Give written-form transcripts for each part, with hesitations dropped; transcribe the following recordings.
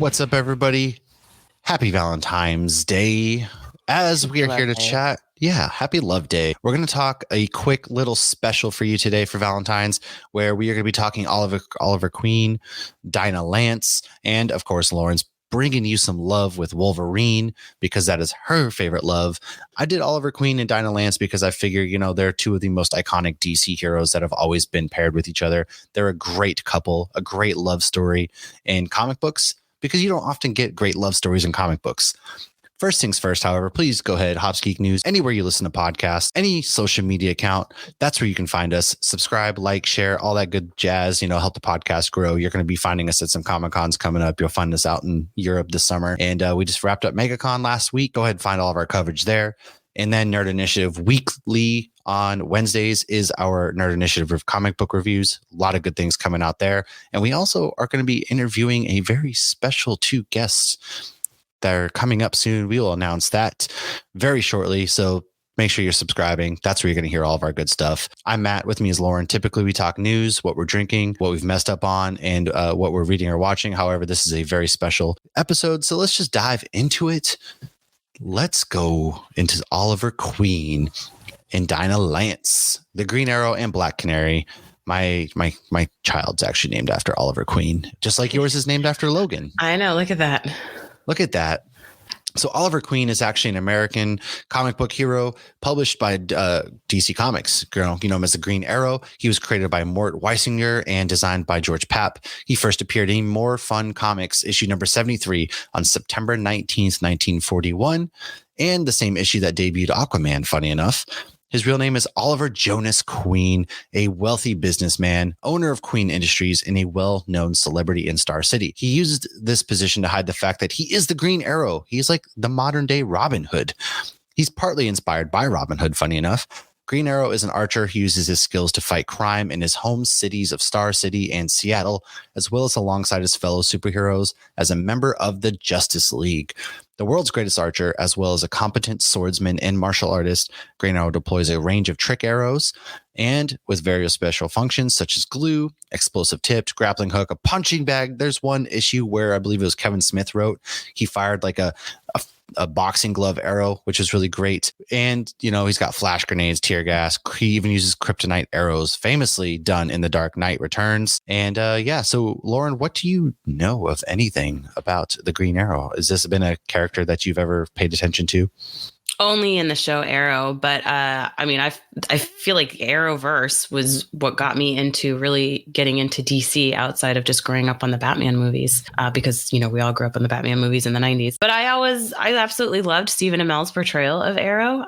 What's up, everybody? Happy Valentine's Day. As we are here to chat, happy Love Day. We're going to talk a quick little special for you today for Valentine's, where we are going to be talking Oliver Queen, Dinah Lance, and of course, Lauren's bringing you some love with Wolverine because that is her favorite love. I did Oliver Queen and Dinah Lance because I figure, they're two of the most iconic DC heroes that have always been paired with each other. They're a great couple, a great love story in comic books, because you don't often get great love stories in comic books. First things first, however, please go ahead, Hops Geek News, anywhere you listen to podcasts, any social media account, that's where you can find us. Subscribe, like, share, all that good jazz, help the podcast grow. You're going to be finding us at some Comic-Cons coming up. You'll find us out in Europe this summer. And we just wrapped up MegaCon last week. Go ahead and find all of our coverage there. And then Nerd Initiative weekly on Wednesdays is our Nerd Initiative of comic book reviews. A lot of good things coming out there. And we also are going to be interviewing a very special two guests that are coming up soon. We will announce that very shortly. So make sure you're subscribing. That's where you're going to hear all of our good stuff. I'm Matt. With me is Lauren. Typically, we talk news, what we're drinking, what we've messed up on, and what we're reading or watching. However, this is a very special episode. So let's just dive into it. Let's go into Oliver Queen and Dinah Lance, the Green Arrow and Black Canary. My child's actually named after Oliver Queen, just like yours is named after Logan. I know. Look at that. Look at that. So Oliver Queen is actually an American comic book hero published by DC Comics. You know him as the Green Arrow. He was created by Mort Weisinger and designed by George Papp. He first appeared in More Fun Comics, issue number 73 on September 19th, 1941, and the same issue that debuted Aquaman, funny enough. His real name is Oliver Jonas Queen, a wealthy businessman, owner of Queen Industries, and a well-known celebrity in Star City. He used this position to hide the fact that he is the Green Arrow. He's like the modern-day Robin Hood. He's partly inspired by Robin Hood, funny enough. Green Arrow is an archer who uses his skills to fight crime in his home cities of Star City and Seattle, as well as alongside his fellow superheroes as a member of the Justice League. The world's greatest archer, as well as a competent swordsman and martial artist, Green Arrow deploys a range of trick arrows and with various special functions such as glue, explosive tipped, grappling hook, a punching bag. There's one issue where I believe it was Kevin Smith wrote, he fired like a boxing glove arrow, which is really great. And, he's got flash grenades, tear gas. He even uses kryptonite arrows, famously done in The Dark Knight Returns. And so Lauren, what do you know of anything about the Green Arrow? Has this been a character that you've ever paid attention to? Only in the show Arrow, but I feel like Arrowverse was what got me into really getting into DC outside of just growing up on the Batman movies, because we all grew up on the Batman movies in the 90s. But I absolutely loved Stephen Amell's portrayal of Arrow.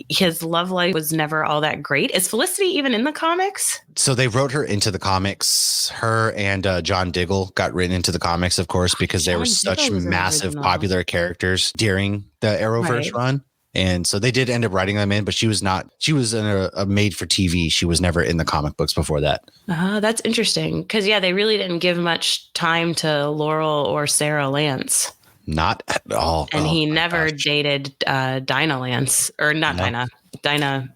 His love life was never all that great. Is Felicity even in the comics? So they wrote her into the comics. Her and John Diggle got written into the comics, of course, because they were such massive popular characters during the Arrowverse run. And so they did end up writing them in, but she was in a made for TV. She was never in the comic books before that. That's interesting. Because, they really didn't give much time to Laurel or Sarah Lance. Not at all. And he never dated Dinah Lance, or not Dinah,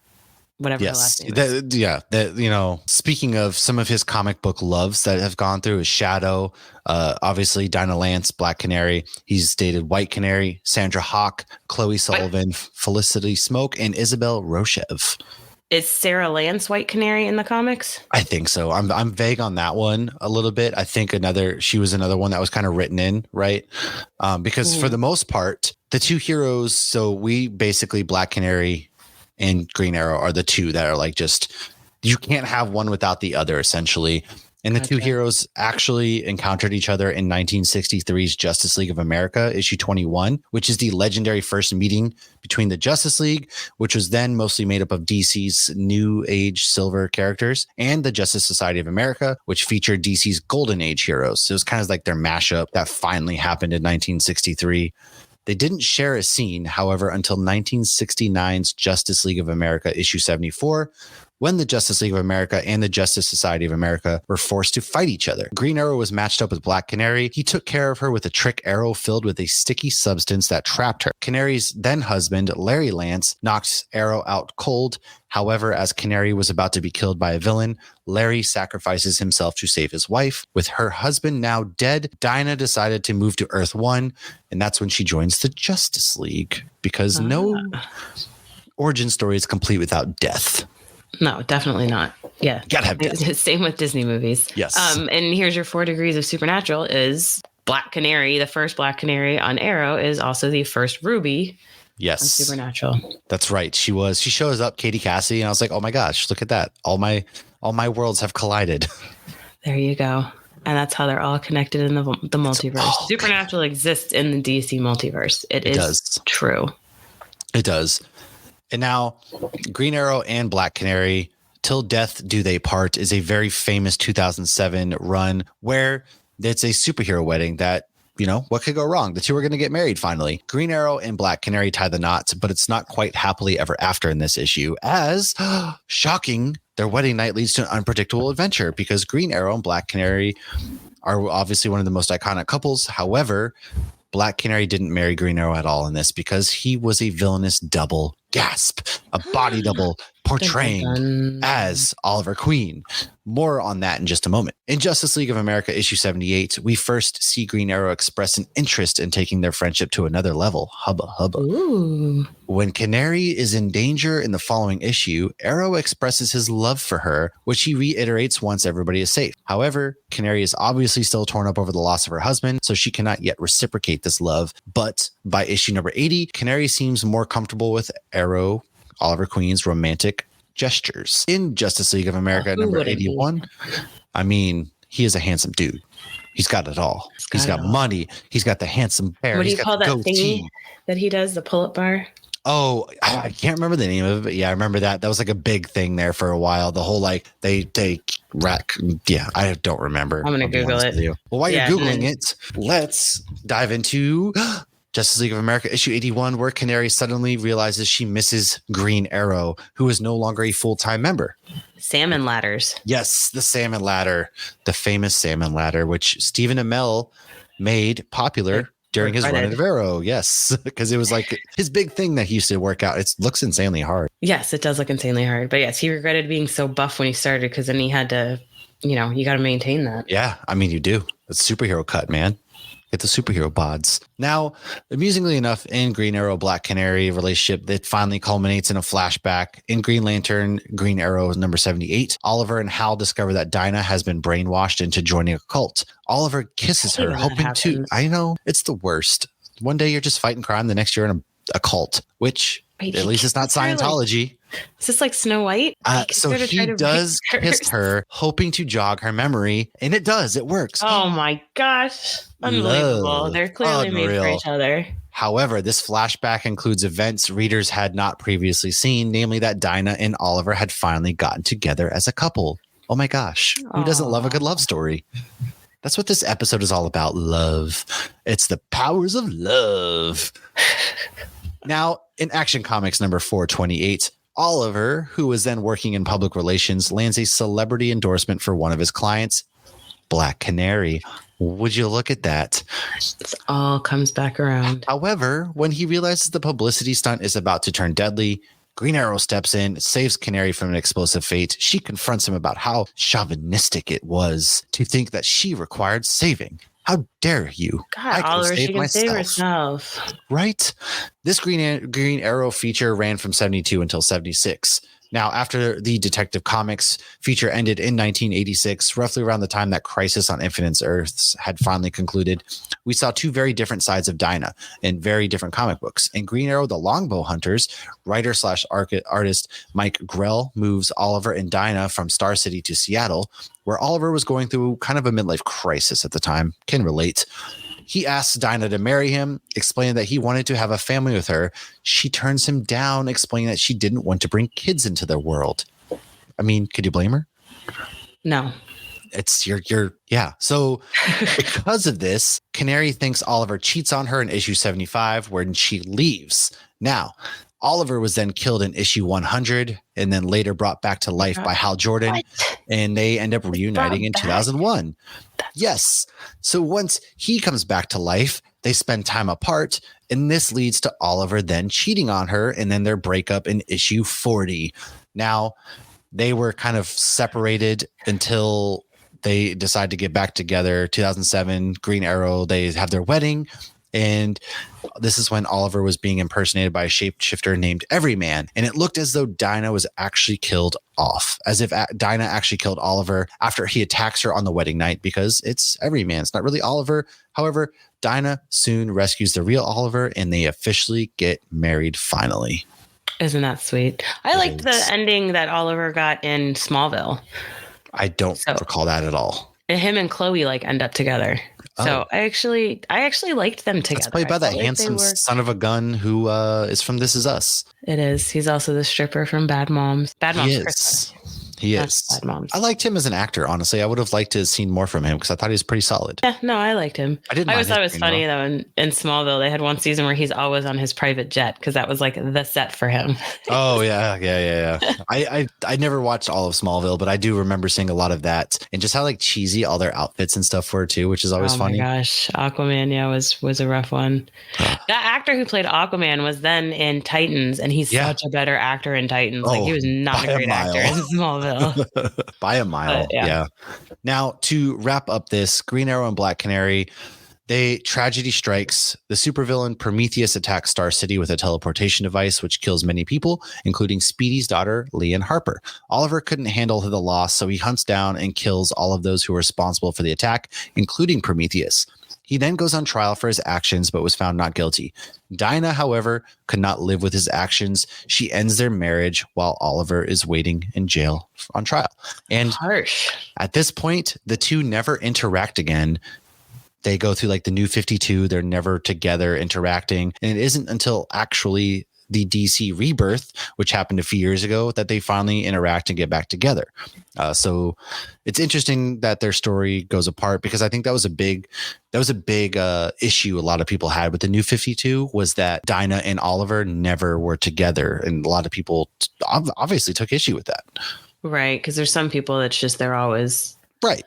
whatever her last name is. Speaking of some of his comic book loves that have gone through, is Shadow, obviously Dinah Lance, Black Canary. He's dated White Canary, Sandra Hawk, Chloe Sullivan, Felicity Smoke, and Isabel Rochev. Is Sarah Lance White Canary in the comics? I think so. I'm vague on that one a little bit. I think she was another one that was kind of written in, right? Because for the most part, the two heroes, so we basically Black Canary and Green Arrow are the two that are like just, you can't have one without the other, essentially. And the two heroes actually encountered each other in 1963's Justice League of America, issue 21, which is the legendary first meeting between the Justice League, which was then mostly made up of DC's New Age Silver characters, and the Justice Society of America, which featured DC's Golden Age heroes. So it was kind of like their mashup that finally happened in 1963. They didn't share a scene, however, until 1969's Justice League of America, issue 74, when the Justice League of America and the Justice Society of America were forced to fight each other. Green Arrow was matched up with Black Canary. He took care of her with a trick arrow filled with a sticky substance that trapped her. Canary's then husband, Larry Lance, knocked Arrow out cold. However, as Canary was about to be killed by a villain, Larry sacrifices himself to save his wife. With her husband now dead, Dinah decided to move to Earth 1, and that's when she joins the Justice League, because no origin story is complete without death. No, definitely not. Yeah. Gotta have death. Same with Disney movies. Yes. And here's your 4 degrees of Supernatural is Black Canary. The first Black Canary on Arrow is also the first Ruby. Yes. Supernatural. That's right. She shows up, Katie Cassie, and I was like, oh my gosh, look at that. All my worlds have collided. There you go. And that's how they're all connected in the multiverse. Supernatural exists in the DC multiverse. It is true. It does. And now Green Arrow and Black Canary, Till Death Do They Part, is a very famous 2007 run where it's a superhero wedding that, what could go wrong? The two are going to get married finally. Green Arrow and Black Canary tie the knots, but it's not quite happily ever after in this issue, as shocking, their wedding night leads to an unpredictable adventure because Green Arrow and Black Canary are obviously one of the most iconic couples. However, Black Canary didn't marry Green Arrow at all in this because he was a villainous double. Gasp! A body double portraying as Oliver Queen. More on that in just a moment. In Justice League of America issue 78, we first see Green Arrow express an interest in taking their friendship to another level. Hubba hubba. Ooh. When Canary is in danger in the following issue, Arrow expresses his love for her, which he reiterates once everybody is safe. However, Canary is obviously still torn up over the loss of her husband, so she cannot yet reciprocate this love. But by issue number 80, Canary seems more comfortable with Arrow, Oliver Queen's romantic gestures. In Justice League of America number 81, I mean, he is a handsome dude. He's got it all. He's got money. He's got the handsome hair. What do you call that thingy that he does, the pull-up bar? Oh, I can't remember the name of it, but yeah, I remember that. That was like a big thing there for a while. The whole they rack. Yeah, I don't remember. I'm going to Google it. Well, while you're Googling it, let's dive into Justice League of America issue 81, where Canary suddenly realizes she misses Green Arrow, who is no longer a full-time member. Salmon ladders. Yes, the salmon ladder, the famous salmon ladder, which Stephen Amell made popular during his run of Arrow. Yes, because it was like his big thing that he used to work out. It looks insanely hard. Yes, it does look insanely hard. But yes, he regretted being so buff when he started because then he had to, you got to maintain that. Yeah, I mean, you do. It's superhero cut, man. Get the superhero bods. Now, amusingly enough, in Green Arrow, Black Canary relationship, that finally culminates in a flashback. In Green Lantern, Green Arrow number 78, Oliver and Hal discover that Dinah has been brainwashed into joining a cult. Oliver kisses her, hoping to. I know, it's the worst. One day you're just fighting crime, the next you're in a cult, which at least it's not Scientology. Is this like Snow White? So he does kiss her, hoping to jog her memory, and it does. It works. Oh my gosh. Unbelievable. Love. They're clearly made for each other. However, this flashback includes events readers had not previously seen, namely that Dinah and Oliver had finally gotten together as a couple. Oh my gosh. Who doesn't love a good love story? That's what this episode is all about. Love. It's the powers of love. Now, in Action Comics number 428, Oliver, who was then working in public relations, lands a celebrity endorsement for one of his clients, Black Canary. Would you look at that? It all comes back around. However, when he realizes the publicity stunt is about to turn deadly, Green Arrow steps in, saves Canary from an explosive fate. She confronts him about how chauvinistic it was to think that she required saving. How dare you? God, Oliver, she can save herself. Right? This Green Arrow feature ran from 72 until 76. Now, after the Detective Comics feature ended in 1986, roughly around the time that Crisis on Infinite Earths had finally concluded, we saw two very different sides of Dinah in very different comic books. In Green Arrow, The Longbow Hunters, writer/artist Mike Grell moves Oliver and Dinah from Star City to Seattle, where Oliver was going through kind of a midlife crisis at the time. Can relate. He asks Dinah to marry him, explaining that he wanted to have a family with her. She turns him down, explaining that she didn't want to bring kids into their world. I mean, could you blame her? No. It's yeah. So because of this, Canary thinks Oliver cheats on her in issue 75 when she leaves. Now, Oliver was then killed in issue 100 and then later brought back to life by Hal Jordan. What? And they end up reuniting in 2001. Yes. So once he comes back to life, they spend time apart, and this leads to Oliver then cheating on her and then their breakup in issue 40. Now, they were kind of separated until they decide to get back together. 2007, Green Arrow, they have their wedding. And this is when Oliver was being impersonated by a shapeshifter named Everyman. And it looked as though Dinah was actually killed off, as if Dinah actually killed Oliver after he attacks her on the wedding night, because it's Everyman. It's not really Oliver. However, Dinah soon rescues the real Oliver and they officially get married finally. Isn't that sweet? I liked the ending that Oliver got in Smallville. I don't recall that at all. Him and Chloe end up together. So I actually liked them together. It's played by that handsome son of a gun who is from This Is Us. It is. He's also the stripper from Bad Moms. Bad Moms. He is. Bad Moms. I liked him as an actor, honestly. I would have liked to have seen more from him because I thought he was pretty solid. Yeah, no, I liked him. I always thought it was funny, though, in Smallville, they had one season where he's always on his private jet because that was the set for him. Oh, yeah. I never watched all of Smallville, but I do remember seeing a lot of that and just how cheesy all their outfits and stuff were, too, which is always funny. Oh, my gosh. Aquaman, was a rough one. That actor who played Aquaman was then in Titans, and he's such a better actor in Titans. He was not a great actor in Smallville. By a mile. Yeah. Now, to wrap up this, Green Arrow and Black Canary, tragedy strikes. The supervillain Prometheus attacks Star City with a teleportation device, which kills many people, including Speedy's daughter, Lee and Harper. Oliver couldn't handle the loss, so he hunts down and kills all of those who were responsible for the attack, including Prometheus. He then goes on trial for his actions, but was found not guilty. Dinah, however, could not live with his actions. She ends their marriage while Oliver is waiting in jail on trial. And harsh. At this point, the two never interact again. They go through the New 52. They're never together interacting. And it isn't until actually the DC Rebirth, which happened a few years ago, that they finally interact and get back together. So it's interesting that their story goes apart, because I think that was a big issue a lot of people had with the New 52, was that Dinah and Oliver never were together. And a lot of people obviously took issue with that. Right. Because there's some people that's just, they're always right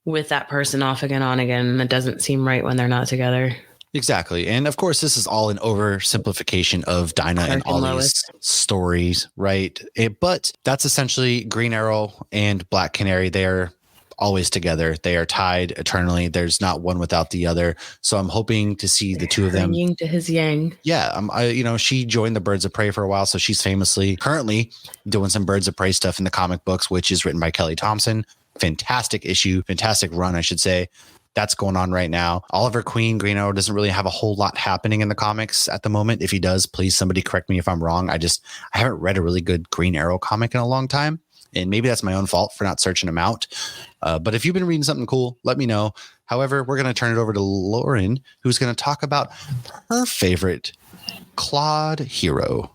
with that person off again, on again. And it doesn't seem right when they're not together. Exactly. And of course, this is all an oversimplification of Dinah and all these stories, right? But that's essentially Green Arrow and Black Canary. They're always together. They are tied eternally. There's not one without the other. So I'm hoping to see the two of them. Yin to his yang. Yeah. She joined the Birds of Prey for a while. So she's famously currently doing some Birds of Prey stuff in the comic books, which is written by Kelly Thompson. Fantastic issue, fantastic run, I should say. That's going on right now. Oliver Queen, Green Arrow, doesn't really have a whole lot happening in the comics at the moment. If he does, please somebody correct me if I'm wrong. I haven't read a really good Green Arrow comic in a long time. And maybe that's my own fault for not searching them out. But if you've been reading something cool, let me know. However, we're going to turn it over to Lauren, who's going to talk about her favorite Claude hero.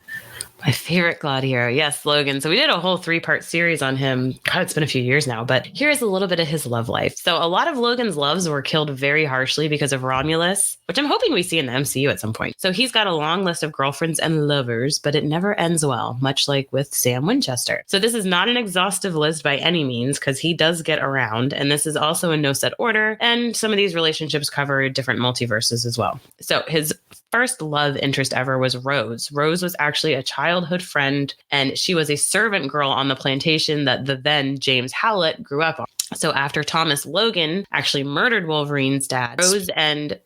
My favorite Claude hero. Yes, Logan. So we did a whole 3-part series on him. God, it's been a few years now, but here's a little bit of his love life. So a lot of Logan's loves were killed very harshly because of Romulus, which I'm hoping we see in the MCU at some point. So he's got a long list of girlfriends and lovers, but it never ends well, much like with Sam Winchester. So this is not an exhaustive list by any means, because he does get around, and this is also in no set order, and some of these relationships cover different multiverses as well. So his first love interest ever was Rose. Rose was actually a childhood friend, and she was a servant girl on the plantation that the then James Howlett grew up on. So after Thomas Logan actually murdered Wolverine's dad, Rose and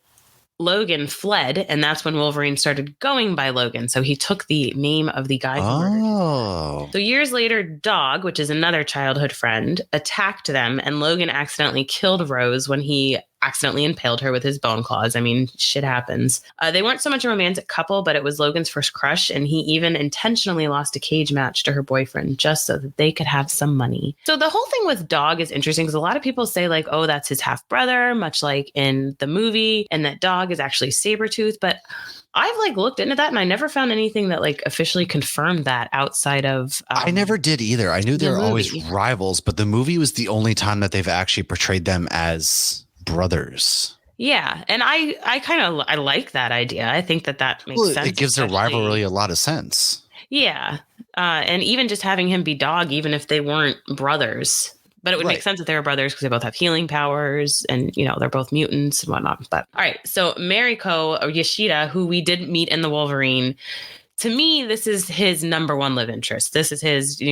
Logan fled, and that's when Wolverine started going by Logan. So he took the name of the guy who murdered him. So years later, Dog, which is another childhood friend, attacked them, and Logan accidentally killed Rose when he accidentally impaled her with his bone claws. I mean, shit happens. They weren't so much a romantic couple, but it was Logan's first crush, and he even intentionally lost a cage match to her boyfriend just so that they could have some money. So the whole thing with Dog is interesting, because a lot of people say oh, that's his half brother, much like in the movie, and that Dog is actually Sabretooth. But I've looked into that, and I never found anything that officially confirmed that outside of I never did either. I knew they were always rivals, but the movie was the only time that they've actually portrayed them as brothers. Yeah, and I kind of I like that idea. I think that makes sense. It gives their rivalry a lot of sense. Yeah, and even just having him be dog, even if they weren't brothers. But it would make sense that they were brothers because they both have healing powers and, they're both mutants and whatnot. But all right. So Mariko, or Yoshida, who we did meet in the Wolverine, to me, this is his number one love interest. This is his,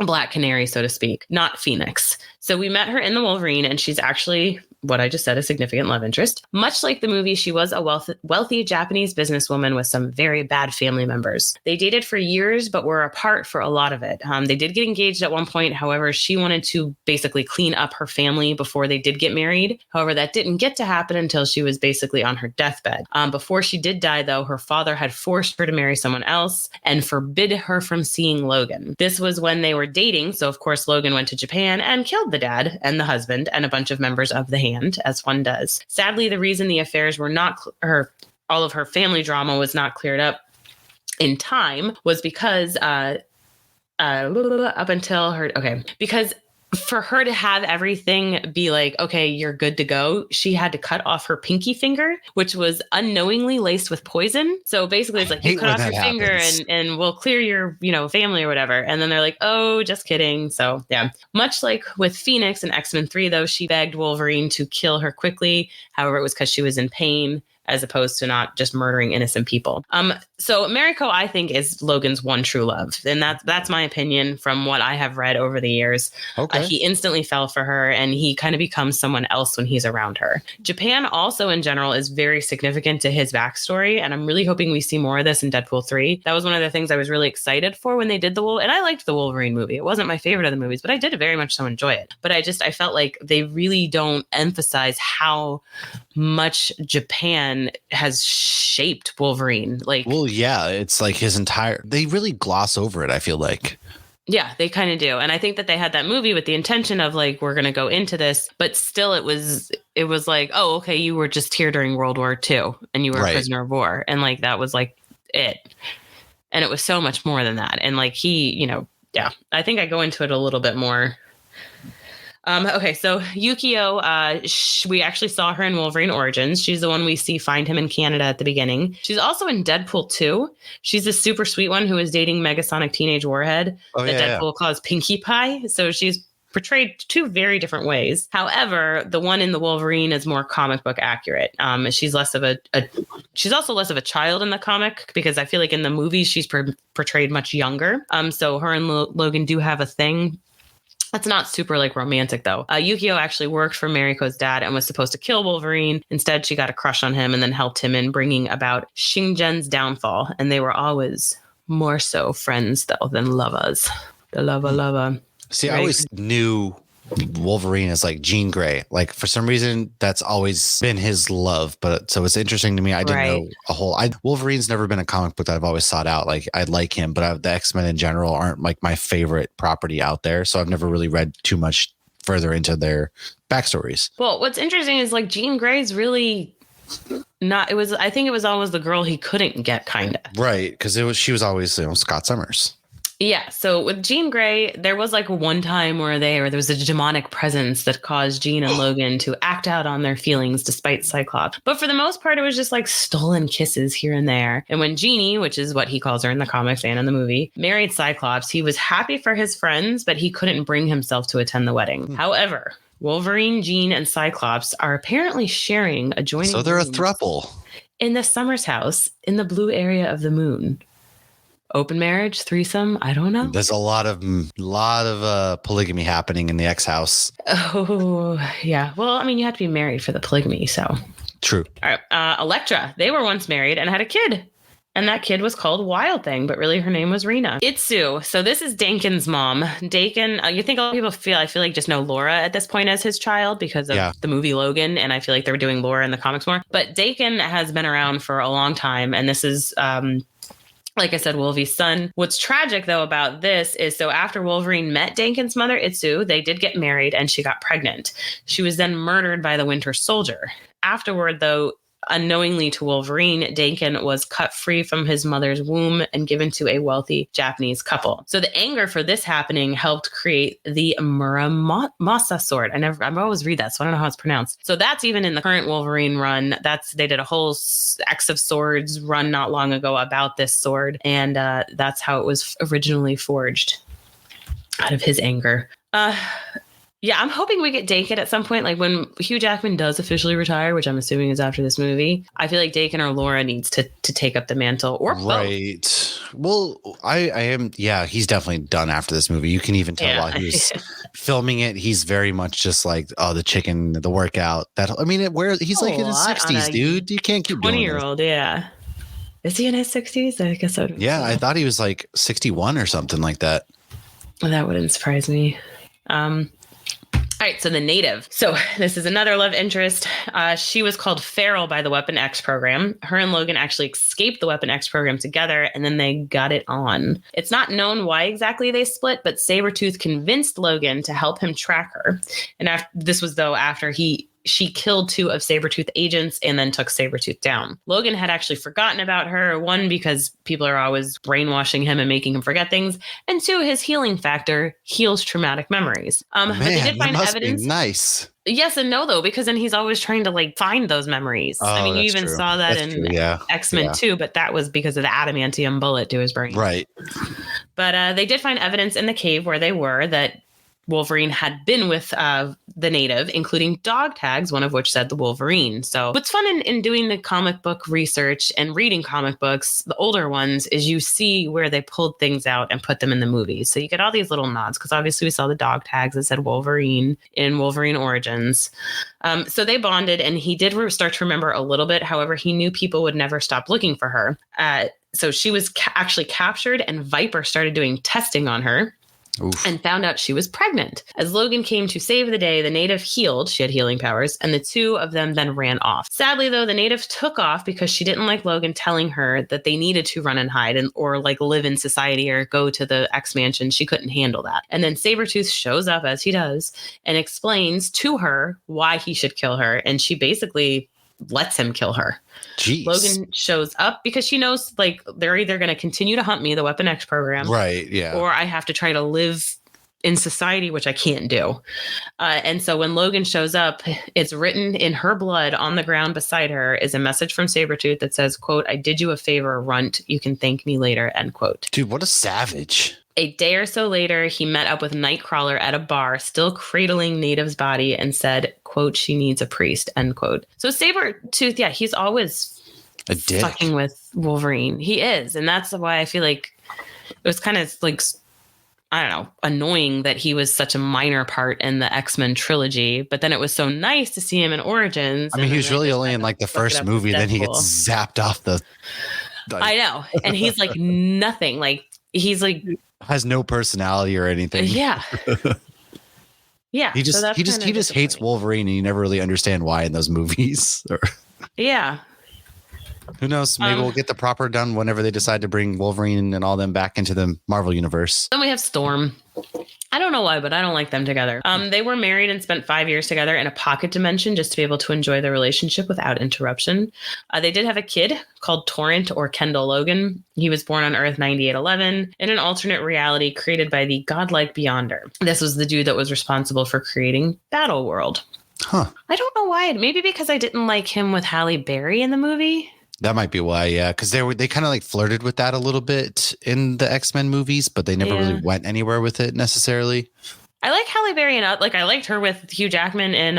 Black Canary, so to speak, not Phoenix. So we met her in the Wolverine, and she's actually what I just said, a significant love interest. Much like the movie, she was a wealthy Japanese businesswoman with some very bad family members. They dated for years, but were apart for a lot of it. They did get engaged at one point. However, she wanted to basically clean up her family before they did get married. However, that didn't get to happen until she was basically on her deathbed. Before she did die, though, her father had forced her to marry someone else and forbid her from seeing Logan. This was when they were dating. So, of course, Logan went to Japan and killed the dad and the husband and a bunch of members of the hand, as one does. Sadly, the reason the affairs were not all of her family drama was not cleared up in time was because because for her to have everything be like, okay, you're good to go, she had to cut off her pinky finger, which was unknowingly laced with poison. So basically it's like, you cut off your finger and we'll clear your, family or whatever. And then they're like, oh, just kidding. So yeah, much like with Phoenix in X-Men 3, though, she begged Wolverine to kill her quickly. However, it was because she was in pain, as opposed to not just murdering innocent people. So Mariko, I think, is Logan's one true love. And that's my opinion from what I have read over the years. Okay. He instantly fell for her, and he kind of becomes someone else when he's around her. Japan also in general is very significant to his backstory, and I'm really hoping we see more of this in Deadpool 3. That was one of the things I was really excited for when they did and I liked the Wolverine movie. It wasn't my favorite of the movies, but I did very much so enjoy it. But I felt like they really don't emphasize how much Japan has shaped Wolverine. Yeah, it's like they really gloss over it, I feel like. Yeah, they kind of do. And I think that they had that movie with the intention of like, we're going to go into this, but still it was like, oh, okay, you were just here during World War II and you were a prisoner of war. And like, that was like it. And it was so much more than that. And like I think I go into it a little bit more. Okay, so Yukio, we actually saw her in Wolverine Origins. She's the one we see find him in Canada at the beginning. She's also in Deadpool 2. She's a super sweet one who is dating Megasonic Teenage Warhead Deadpool calls Pinkie Pie. So she's portrayed two very different ways. However, the one in the Wolverine is more comic book accurate. She's less of she's also less of a child in the comic, because I feel like in the movies she's portrayed much younger. So her and Logan do have a thing. That's not super like romantic though. Yukio actually worked for Mariko's dad and was supposed to kill Wolverine. Instead, she got a crush on him and then helped him in bringing about Shingen downfall. And they were always more so friends though than lovers. The lover. See, right? I always knew Wolverine as like Jean Grey. Like for some reason, that's always been his love. But so it's interesting to me. I didn't know Wolverine's never been a comic book that I've always sought out. Like I like him, but the X-Men in general aren't like my favorite property out there. So I've never really read too much further into their backstories. Well, what's interesting is like Jean Grey's really not. I think it was always the girl he couldn't get, kind of. Right, because she was always Scott Summers. Yeah, so with Jean Grey, there was like one time where there was a demonic presence that caused Jean and Logan to act out on their feelings despite Cyclops. But for the most part, it was just like stolen kisses here and there. And when Jeannie, which is what he calls her in the comics and in the movie, married Cyclops, he was happy for his friends, but he couldn't bring himself to attend the wedding. However, Wolverine, Jean, and Cyclops are apparently sharing adjoining. So they're a throuple. In the Summers house in the blue area of the moon. Open marriage, threesome, I don't know. There's a lot of polygamy happening in the X house. Oh, yeah. Well, I mean, you have to be married for the polygamy, so. True. All right. Elektra, they were once married and had a kid. And that kid was called Wild Thing, but really her name was Rena. Itsu. So this is Dakin's mom. Dakin, you think a lot of people I feel like just know Laura at this point as his child because of the movie Logan. And I feel like they were doing Laura in the comics more. But Dakin has been around for a long time. And this is, like I said, Wolvie's son. What's tragic, though, about this is so after Wolverine met Dakin's mother, Itsu, they did get married and she got pregnant. She was then murdered by the Winter Soldier. Afterward, though, unknowingly to Wolverine, Dakin was cut free from his mother's womb and given to a wealthy Japanese couple. So the anger for this happening helped create the Muramasa sword. I always read that, so I don't know how it's pronounced. So that's even in the current Wolverine run. They did a whole X of Swords run not long ago about this sword, and that's how it was originally forged, out of his anger. Yeah, I'm hoping we get Dakin at some point. Like when Hugh Jackman does officially retire, which I'm assuming is after this movie, I feel like Dakin or Laura needs to take up the mantle, or right. both. Well, I am. Yeah, he's definitely done after this movie. You can even tell while he was filming it, he's very much just like, oh, the chicken, the workout. He's like in his 60s, dude. You can't keep doing 20-year-old, yeah. Is he in his 60s? I guess so. Yeah, I thought he was like 61 or something like that. Well, that wouldn't surprise me. All right, so the Native. So this is another love interest. She was called Feral by the Weapon X program. Her and Logan actually escaped the Weapon X program together, and then they got it on. It's not known why exactly they split, but Sabretooth convinced Logan to help him track her. And this was after she killed 2 of Sabretooth agents and then took Sabretooth down. Logan had actually forgotten about her, 1, because people are always brainwashing him and making him forget things, and 2, his healing factor heals traumatic memories. But they did find evidence. Nice. Yes and no, though, because then he's always trying to find those memories. Oh, I mean, you even saw that in X-Men 2, but that was because of the adamantium bullet to his brain. Right. But they did find evidence in the cave where they were that Wolverine had been with the Native, including dog tags, one of which said the Wolverine. So what's fun in doing the comic book research and reading comic books, the older ones, is you see where they pulled things out and put them in the movies. So you get all these little nods, because obviously we saw the dog tags that said Wolverine in Wolverine Origins. So they bonded, and he did start to remember a little bit. However, he knew people would never stop looking for her. So she was actually captured, and Viper started doing testing on her. Oof. And found out she was pregnant. As Logan came to save the day, the Native healed. She had healing powers, and the 2 of them then ran off. Sadly, though, the Native took off because she didn't like Logan telling her that they needed to run and hide or live in society or go to the X Mansion. She couldn't handle that. And then Sabretooth shows up, as he does, and explains to her why he should kill her. And she basically lets him kill her. Jeez. Logan shows up because she knows they're either going to continue to hunt me, the Weapon X program, right? Yeah, or I have to try to live in society, which I can't do. And so when Logan shows up, it's written in her blood on the ground beside her is a message from Sabretooth that says, quote, "I did you a favor, runt. You can thank me later," end quote. Dude, what a savage. A day or so later, he met up with Nightcrawler at a bar, still cradling Native's body, and said, quote, "She needs a priest," end quote. So Sabretooth, yeah, he's always a dick. Fucking with Wolverine. He is. And that's why I feel like it was kind of I don't know, annoying that he was such a minor part in the X-Men trilogy. But then it was so nice to see him in Origins. I mean, he was really only in the first movie, then he gets zapped off the I know. And he's nothing. He's has no personality or anything. Yeah. Yeah. He just hates Wolverine, and you never really understand why in those movies. Yeah. Who knows? Maybe we'll get the proper done whenever they decide to bring Wolverine and all them back into the Marvel universe. Then we have Storm. I don't know why, but I don't like them together. They were married and spent 5 years together in a pocket dimension just to be able to enjoy their relationship without interruption. They did have a kid called Torrent, or Kendall Logan. He was born on Earth 9811 in an alternate reality created by the godlike Beyonder. This was the dude that was responsible for creating Battle World. Huh. I don't know why. Maybe because I didn't like him with Halle Berry in the movie. That might be why, yeah, because they kind of flirted with that a little bit in the X-Men movies, but they never really went anywhere with it necessarily. I like Halle Berry, and I liked her with Hugh Jackman in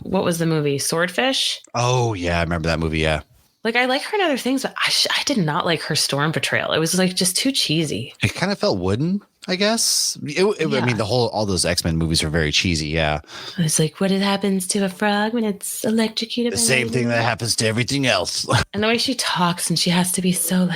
what was the movie, Swordfish? Oh yeah, I remember that movie. Yeah, I like her in other things, but I did not like her Storm portrayal. It was just too cheesy. It kind of felt wooden, I guess. I mean, all those X-Men movies are very cheesy. Yeah, it's what happens to a frog when it's electrocuted? The same thing that happens to everything else. And the way she talks, and she has to be so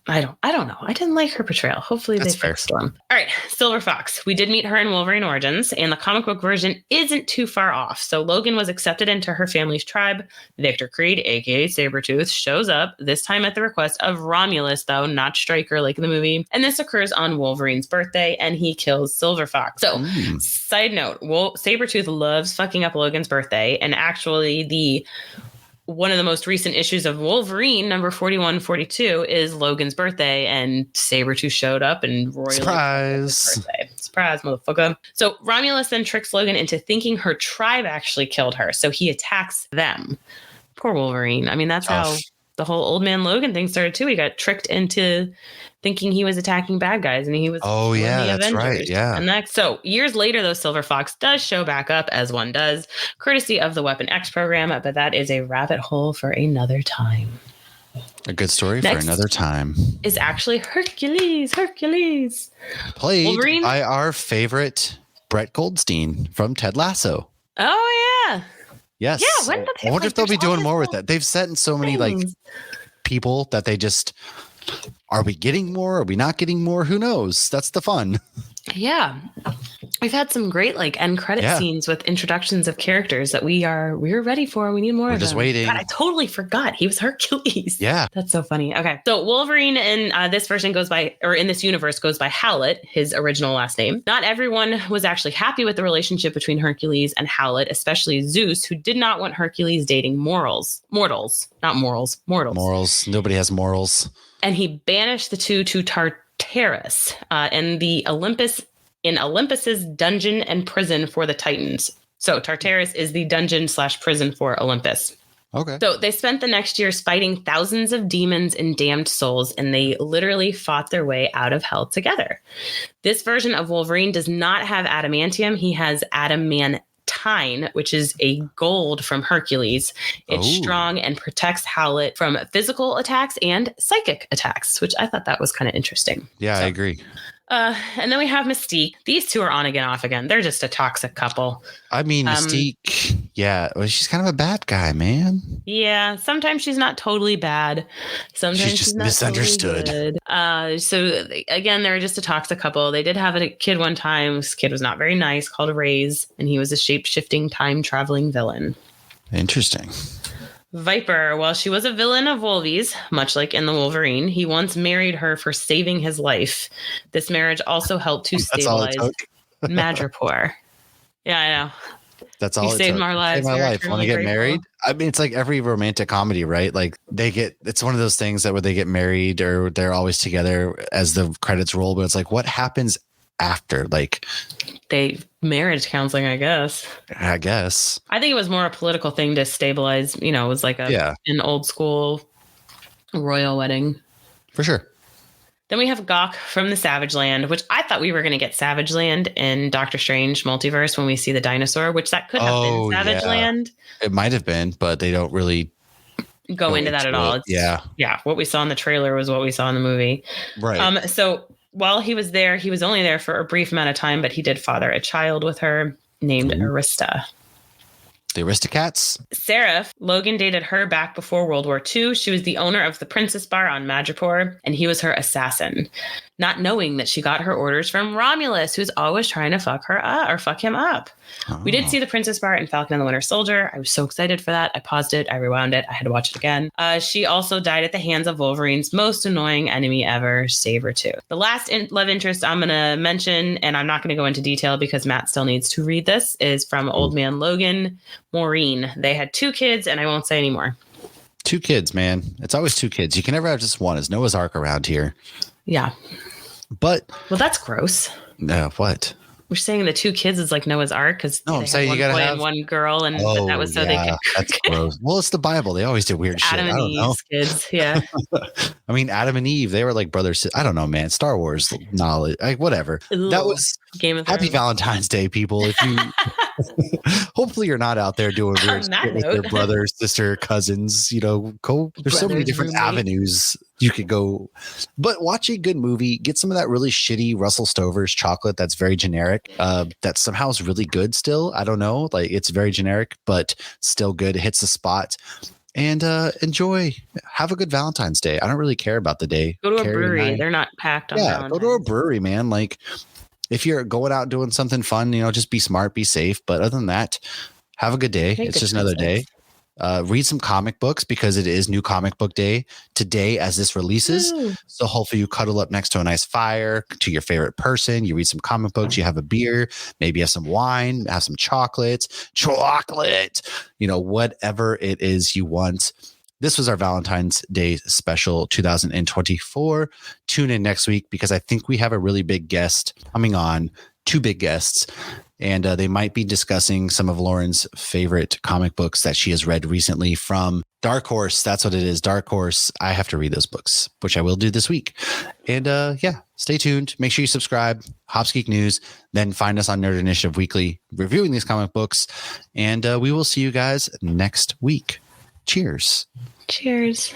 I don't know. I didn't like her portrayal. Hopefully they fixed them. All right, Silver Fox. We did meet her in Wolverine Origins, and the comic book version isn't too far off. So Logan was accepted into her family's tribe. Victor Creed, aka Sabretooth, shows up, this time at the request of Romulus, though, not Stryker like in the movie. And this occurs on Wolverine's birthday, and he kills Silver Fox. So, side note, Sabretooth loves fucking up Logan's birthday, and actually the one of the most recent issues of Wolverine, number 41-42, is Logan's birthday, and Sabretooth showed up and royally surprise birthday. Surprise, motherfucker. So Romulus then tricks Logan into thinking her tribe actually killed her, so he attacks them. Poor Wolverine. I mean, that's how the whole old man Logan thing started too. He got tricked into thinking he was attacking bad guys, and he was the that's Avengers. Right, yeah. And so years later, though, Silver Fox does show back up, as one does, courtesy of the Weapon X program, but that is a rabbit hole for another time. A good story for another time. Is actually Hercules. Played Wolverine? By our favorite Brett Goldstein from Ted Lasso. Oh, yeah. Yes. Yeah, I wonder if they'll be doing more with that. They've set in so many people that they just... Are we getting more? Are we not getting more? Who knows? That's the fun. Yeah. We've had some great end credit scenes with introductions of characters that we're ready for. We need more of them. We're just waiting. God, I totally forgot. He was Hercules. Yeah. That's so funny. Okay. So Wolverine in this version in this universe goes by Howlett, his original last name. Not everyone was actually happy with the relationship between Hercules and Howlett, especially Zeus, who did not want Hercules dating mortals. Mortals. Nobody has morals. And he banished the two to Tartarus in Olympus's dungeon and prison for the Titans. So Tartarus is the dungeon / prison for Olympus. Okay. So they spent the next years fighting thousands of demons and damned souls, and they literally fought their way out of hell together. This version of Wolverine does not have adamantium. He has adamantine, which is a gold from Hercules. It's strong and protects Howlett from physical attacks and psychic attacks, which I thought that was kind of interesting. Yeah, I agree. And then we have Mystique. These two are on again, off again. They're just a toxic couple. I mean, Mystique, she's kind of a bad guy, man. Yeah, sometimes she's not totally bad. Sometimes she's just not misunderstood. Totally good. So again, they're just a toxic couple. They did have a kid one time. This kid was not very nice, called Raze, and he was a shape-shifting, time-traveling villain. Interesting. Viper, while she was a villain of Wolvie's, much like in the Wolverine, he once married her for saving his life. This marriage also helped to stabilize Madripoor. Yeah, I know. That's all. You saved my life. Want to get married? I mean, it's like every romantic comedy, right? Like it's one of those things that where they get married or they're always together as the credits roll. But it's like, what happens after? Like, marriage counseling, I guess. I think it was more a political thing to stabilize. It was like an old school royal wedding. For sure. Then we have Gawk from the Savage Land, which I thought we were going to get Savage Land in Doctor Strange Multiverse when we see the dinosaur, which that could have been Savage Land. It might have been, but they don't really go into that at all. Yeah. What we saw in the trailer was what we saw in the movie. Right. So while he was there, he was only there for a brief amount of time, but he did father a child with her named Arista. The Aristocats? Seraph, Logan dated her back before World War II. She was the owner of the Princess Bar on Madripoor, and he was her assassin, not knowing that she got her orders from Romulus, who's always trying to fuck her up or fuck him up. We did see the Princess Bar in Falcon and the Winter Soldier. I was so excited for that. I paused it. I rewound it. I had to watch it again. She also died at the hands of Wolverine's most annoying enemy ever, Sabretooth. The last love interest I'm going to mention, and I'm not going to go into detail because Matt still needs to read this, is from Old Man Logan, Maureen. They had 2 kids, and I won't say anymore. 2 kids, man. It's always 2 kids. You can never have just one. It's Noah's Ark around here. Yeah. But. Well, that's gross. No, what? We're saying the 2 kids is like Noah's Ark because I'm saying you gotta have one girl, and that was so they could. That's gross. Well, it's the Bible. They always did weird shit. Adam and Eve's kids, yeah. I mean, Adam and Eve, they were like brothers. I don't know, man. Star Wars knowledge, whatever. Ooh, that was Game of Thrones. Happy Valentine's Day, people. If you, hopefully, you're not out there doing weird shit with your brother, sister, cousins. There's so many different avenues you could go, but watch a good movie. Get some of that really shitty Russell Stover's chocolate that's very generic. That somehow is really good still. I don't know. Like, it's very generic, but still good. It hits the spot. And enjoy. Have a good Valentine's Day. I don't really care about the day. Go to a brewery. They're not packed on Valentine's. Go to a brewery, man. Like, if you're going out doing something fun, just be smart, be safe. But other than that, have a good day. It's just another day. read some comic books because it is New Comic Book Day today as this releases. Woo. So hopefully you cuddle up next to a nice fire to your favorite person. You read some comic books, you have a beer, maybe have some wine, have some chocolate, whatever it is you want. This was our Valentine's Day special 2024. Tune in next week because I think we have a really big guest coming on, 2 big guests. And they might be discussing some of Lauren's favorite comic books that she has read recently from Dark Horse. That's what it is, Dark Horse. I have to read those books, which I will do this week. And stay tuned. Make sure you subscribe, Hops Geek News. Then find us on Nerd Initiative Weekly, reviewing these comic books. And we will see you guys next week. Cheers. Cheers.